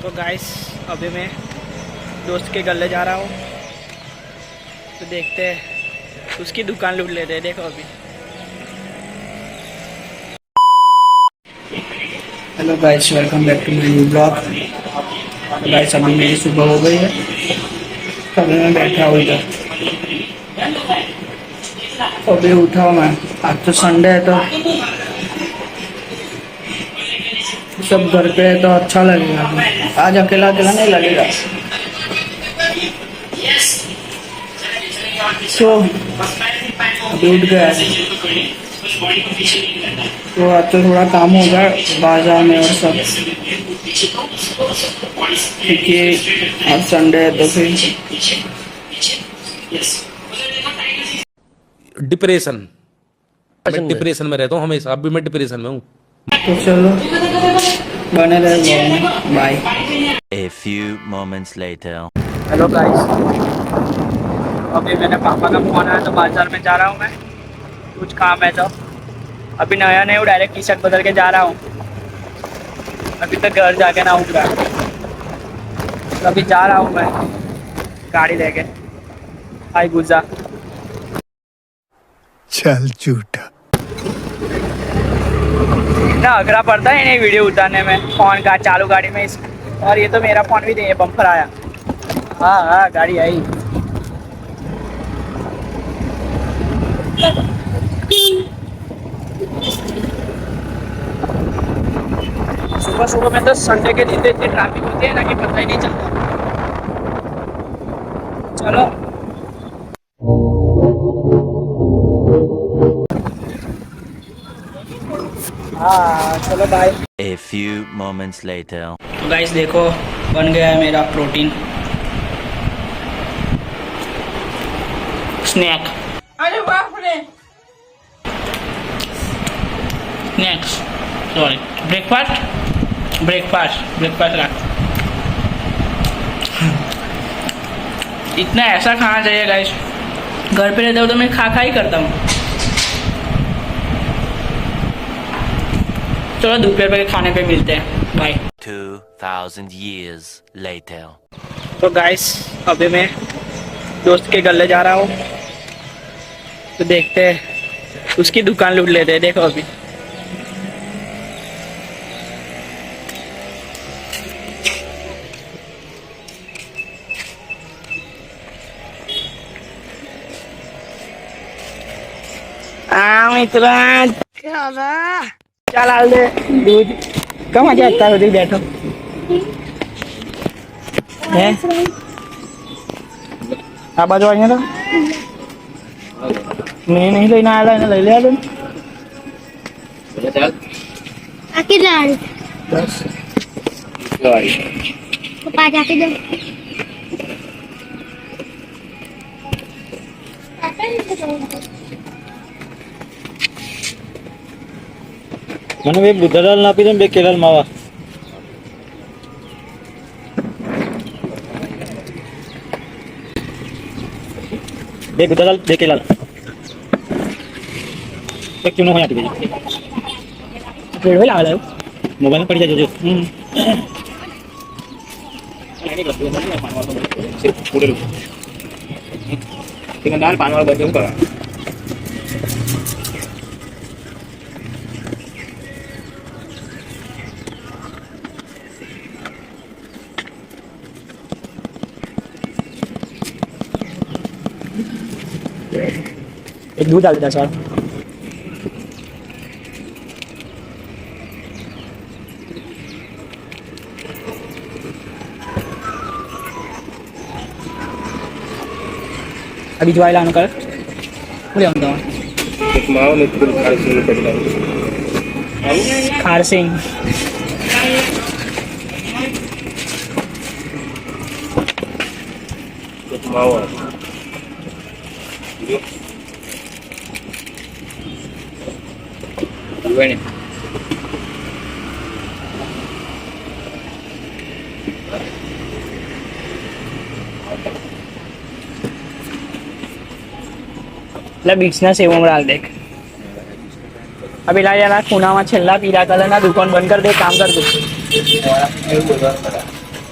तो गाइस अभी मैं दोस्त के गले जा रहा हूँ, तो देखते हैं उसकी दुकान लूट लेते हैं। देखो अभी। Hello guys, welcome back to my new blog. Guys अभी मेरी सुबह हो गई है, अभी मैं बैठा हूँ इधर। अभी उठा हूँ मैं। आज तो संडे है तो सब घर पे है तो अच्छा लगेगा। आज अकेला अकेला नहीं लगेगा। तो अभी उठ गया है, तो आज तो थोड़ा काम होगा बाजार में और सब, क्योंकि आज संडे है तो फिर डिप्रेशन। मैं डिप्रेशन में रहता हूँ हमेशा, अभी मैं डिप्रेशन में हूँ। तो चलो बने रहे ब्लॉग में। Bye. A few moments later. Hello guys, अभी मेरे पापा का फोन आया तो बाजार में जा रहा हूँ मैं, कुछ काम है तो। अभी नया नहीं हूँ, डायरेक्ट टी शर्ट बदल के जा रहा हूँ। अभी तक घर जाके ना उठ रहा, तो अभी जा रहा हूँ मैं गाड़ी लेके। हाय गुजा। चल झूठा। इतना अगरा पड़ता है नहीं वीडियो उतारने में फोन का, चालू गाड़ी में और ये तो मेरा फोन भी नहीं है, बम्पर आया। हाँ हाँ गाड़ी आई। सुबह सुबह में तो संडे के दिन तो इतनी ट्रैफिक होती है ना कि पता ही नहीं चलता। चलो हाँ चलो bye. A few moments later. तो गाइस देखो, बन गया है मेरा प्रोटीन स्नैक। अरे बाप रे। स्नैक्स सॉरी, ब्रेकफास्ट रख। इतना ऐसा खाना चाहिए गाइस। घर पे रहता हूँ तो मैं खा ही करता हूँ। चलो दोपहर के खाने पे मिलते हैं, बाय। 2000 years later. तो गाइस अभी मैं दोस्त के गले जा रहा हूँ, तो देखते हैं उसकी दुकान लूट लेते हैं। देखो अभी। मित्र चल आ दे दूध। कम मजा आता है, उधर बैठो है। आ बाजू आइए तो नहीं लेना आया ना, ले ले आके डाल बस। तो पाँच आके दो। મને બે બુધાલાલ ના આપી દો ને બે કેલાલ માવા. બે બુધાલાલ બે કેલાલ એક ચૂનો હોય આપી દેજો. पेड़ भी लगा लो। મોબાઈલ પડી જાય જોજો. दाल पान वाला बच्चे करा एक दूध डाल देता सर। अभी जो आइला कर बोले हम तो एक माव ने पूरी खाई से पड़ता खार सिंह एक माव ये बीच सेव डाल देख। अभी लाया खूना में छेल्ला पीला कलर ना दुकान बंद कर दे, काम कर दे।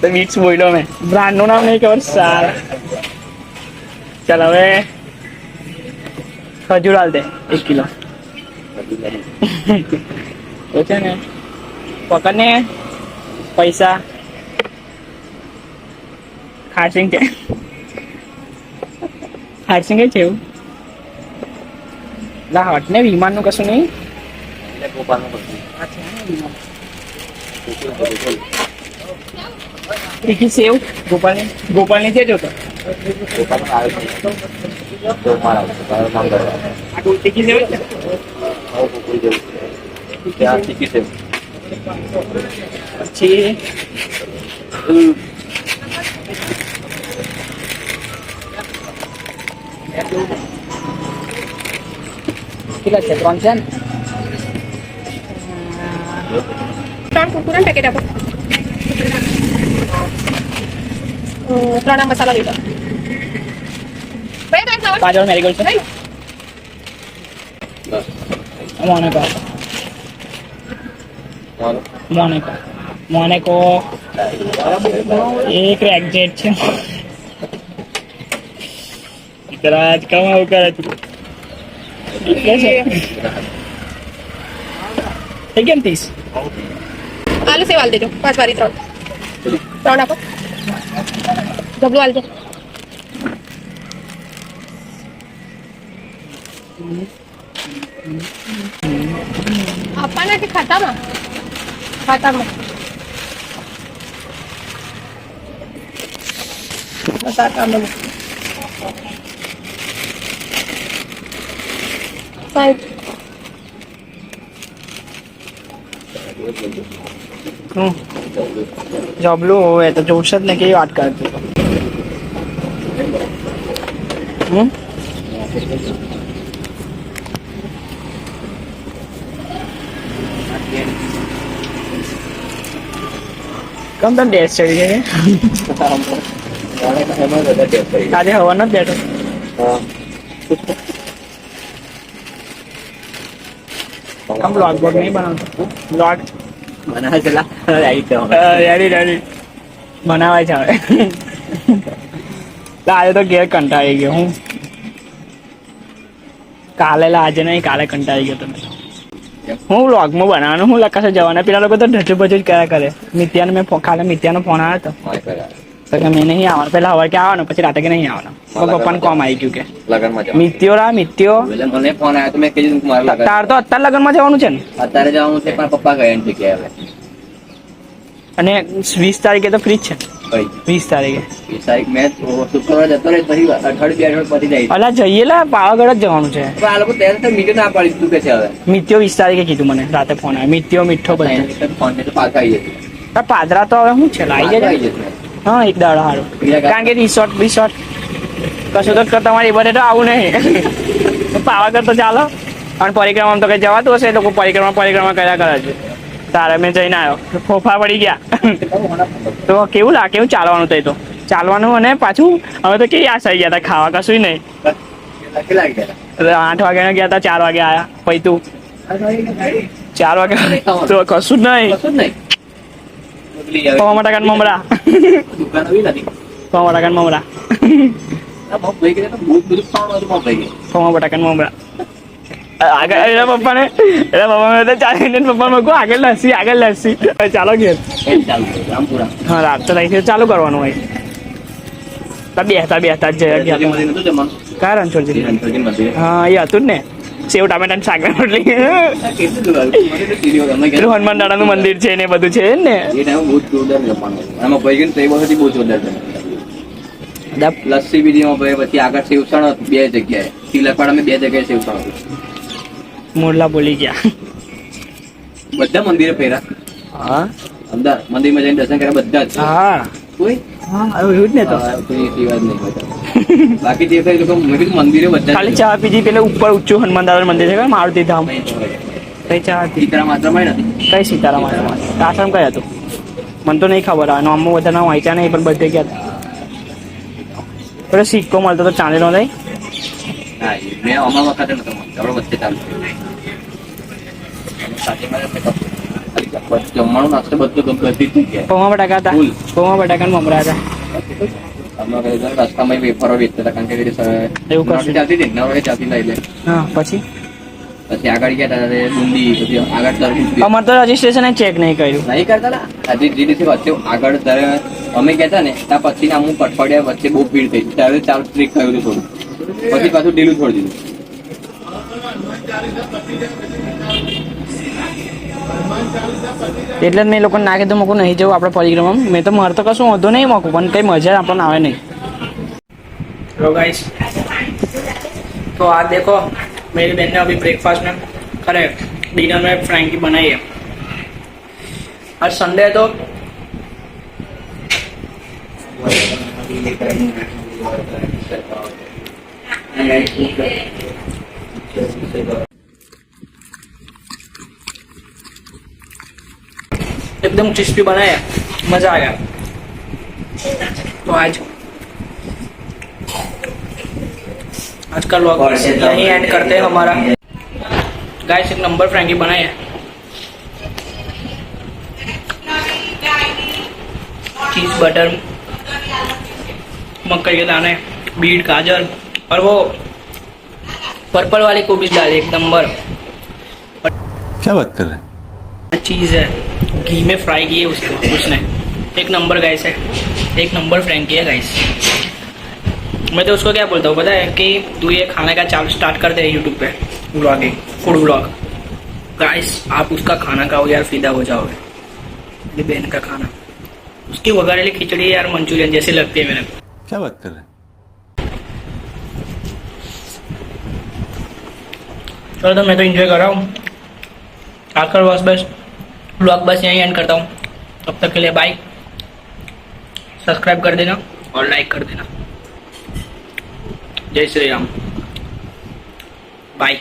તો બીટ્સ બોલ્યો મેં બ્રાન્ડનું નામ નહીં ખબર સારા ચાલ હવે ખજૂર હાલ દે 1 કિલો તો છે ને પકડ ને પૈસા હાર્સિંગ છે હાર્સિંગ છે એવું લા હટ ને વિમાનનું કશું નહીં તીખી સેવ ગોપાલની છે જોતો તીખી સેવ છે પછી કેટલા છે 3 છે ને 3 કુરકુરા પેકેટ આપો 3 મસાલા લીધો બે દાળ ખાવા 5 વાળો મેરીગોલ્ડ છે મોનેકો એક રેક્ઝેટ છે રાજ કામ આવું કરે તું થઈ ગયા ને 30 આલુ સેવ આલ દેજો 5 વાળી 3 આપો ડબલું આલજો આપવાના કે ખાતામાં ખાતામાં સાહેબ જબલું હોય તો જોશે જ ને કેવી વાત કરતી કમ તને ડેસ ચડી છે આજે હવાનો જ બેઠો કમ બ્લોગ નહીં બનાવતો બ્લોગ બનાવે ચલા રેડી બનાવાય છે હવે આજે તો ઘેર કંટાળી ગયો હું આજે નહીં કાલે કંટાળી ગયો તમે હું વ્લોગમાં બનાવવાનું હું લખાશે જવાના પેલા લોકો તો ઢચુ બચુ જ કર્યા કરે મિત્યાનો મેં કાલે મિત્યાનો ફોન આવ્યો હતો તો મેં નહીં આવવાનું પેલા હવે કે આવવાનું પછી રાતે કે નહીં આવવાનું પપ્પાને કોમ આવી ગયું કે મિત્યો મને ફોન આવ્યો તો મેં કીધું મારે તાર તો અત્યારે લગ્નમાં જવાનું છે ને અત્યારે જવાનું છે પણ પપ્પા ગયા નથી કે હવે અને 20 તારીખે તો ફ્રી જ છે 20 તારીખે 20 તારીખ મેં શુક્રવાર જતો રહે પછી અઠવાડિયું પતી જાય અલા જઈએ લા પાવાગઢ જ જવાનું છે આ લોકો ત્યારે મીઠું ના પાડી તું કે છે હવે મિત્યો 20 તારીખે કીધું મને રાતે ફોન આવ્યો મિત્યો મીઠો બધા ફોન તો પાછા આવી જશે પાદરા તો હવે શું છે લાવી આવી જજે જશે હા એક દાડો સારું કારણ કે રિસોર્ટ કશું તો તમારી બધે તો આવું નહીં પાવાગઢ તો ચાલો અને પરિક્રમા તો કઈ જવાતું હશે લોકો પરિક્રમા કર્યા કરે છે તારે મેં જઈને આવ્યો ફોફા પડી ગયા તો કેવું ચાલવાનું થઈ તો ચાલવાનું અને પાછું હવે તો કેવી આશ આવી ગયા હતા ખાવા કશું નહીં 8 વાગ્યા ગયા હતા 4 વાગે આવ્યા પછી તું 4 વાગે તો કશું જ નહીં પવા મટાકા મમરા પવા મટાકા મમરા પવા મટાકા મમરા આગળ એના પપ્પાને ચાલીને પપ્પા મૂકો આગળ લસ્સી ચાલો ઘેર હા રાત તો લઈ ચાલુ કરવાનું હોય બેસતા જ ગયા કયા રણછોડજી હા એ હતું જ ને સેવ ટામેટા શાક રોટલી પેલું હનુમાન દાદાનું મંદિર છે ને બધું છે ને લસ્સી બીજી પછી આગળ સેવસણ 2 જગ્યાએ તિલકવાડામાં 2 જગ્યાએ સેવસણ હતું મોરલા બોલી ગયા બધા મંદિરે ફેરા હા અંદર મંદિરમાં જઈને દર્શન કર્યા બધા જ હા કોઈ એવું જ ને તો કોઈ વાત નહીં બાકી જે કઈ લોકો મેં કીધું મંદિરે બધા ખાલી ચા પીધી પેલે ઉપર ઊંચું હનુમાન દાદાનું મંદિર છે મારુતિ ધામ કઈ ચા હતી સીતારામ આશ્રમ નથી કઈ સીતારામ આશ્રમ કઈ હતું મને તો નહીં ખબર આવે નામમાં બધાના વાંચ્યા નહીં પણ બધે ગયા પેલો સિક્કો મળતો તો ચાંદીનો નહીં હા મેં અમારા વખતે નતો મળતો આપણે વચ્ચે ચાલુ સાથે મારે જમવાનું નાસ્તો બધું બધી જ જગ્યાએ પૌવા બટાકા હતા, ફૂલ. પૌવા બટાકા મમરા હતા. અમે કઈ રસ્તામાં વેફરો વેચતા હતા કારણ કે એવું કશું? ચાલતી હતી ને નવરે ચાલતી લઈ લે હા પછી પછી આગળ ગયા હતા બુંદી પછી આગળ તરબૂચ અમારે તો રજીસ્ટ્રેશન ચેક નહીં કર્યું. નહીં કરતા ને હજી જે દિવસે વચ્ચે આગળ અમે કહેતા ને ત્યાં પછી અમુક અઠવાડિયા વચ્ચે બહુ ભીડ થઈ ત્યારે ચાલુ સ્ટ્રીક થયું હતું થોડું પછી પાછું ઢીલું છોડી દીધું. એટલે જ મેં લોકોને ના કીધું મૂકું નહીં જવું આપણે પરિક્રમામાં. મેં તો મારે તો કશું વાંધો નહીં મૂકું, પણ કંઈ મજા આપણને આવે નહીં. लो गाइस, तो आज देखो मेरी बहन ने अभी ब्रेकफास्ट में अरे डिनर में फ्रैंकी बनाई है. आज संडे है तो एकदम क्रिस्पी बनाया, मजा आ गया. तो आज का व्लॉग यहीं एंड करते हैं हमारा. गाइस एक नंबर फ्रैंकी बनाई है, चीज बटर, मक्के के दाने, बीट, गाजर और वो पर्पल वाली कोबीज डाली. एक नंबर. क्या बात कर रहे हैं? चीज है, घी में फ्राई की है उसको उसने. एक नंबर गाइस है, एक नंबर फ्रैंकी है गाइस. मैं तो उसको क्या बोलता हूँ पता है कि तू ये खाने का चालू स्टार्ट कर दे यूट्यूब पे व्लॉगिंग, फूड व्लॉग. गाइस आप उसका खाना खाओ यार, फिदा हो जाओगे. मेरी बहन का खाना, उसकी वघारेली खिचड़ी यार मंचूरियन जैसी लगती है मेरे को. क्या बात कर रहे हैं? चलो तो मैं तो एंजॉय कर रहा हूँ. आकर बस व्लॉग बस यहीं एंड करता हूँ. तब तक के लिए बाय. सब्सक्राइब कर देना और लाइक कर देना. जय श्री राम. बाय.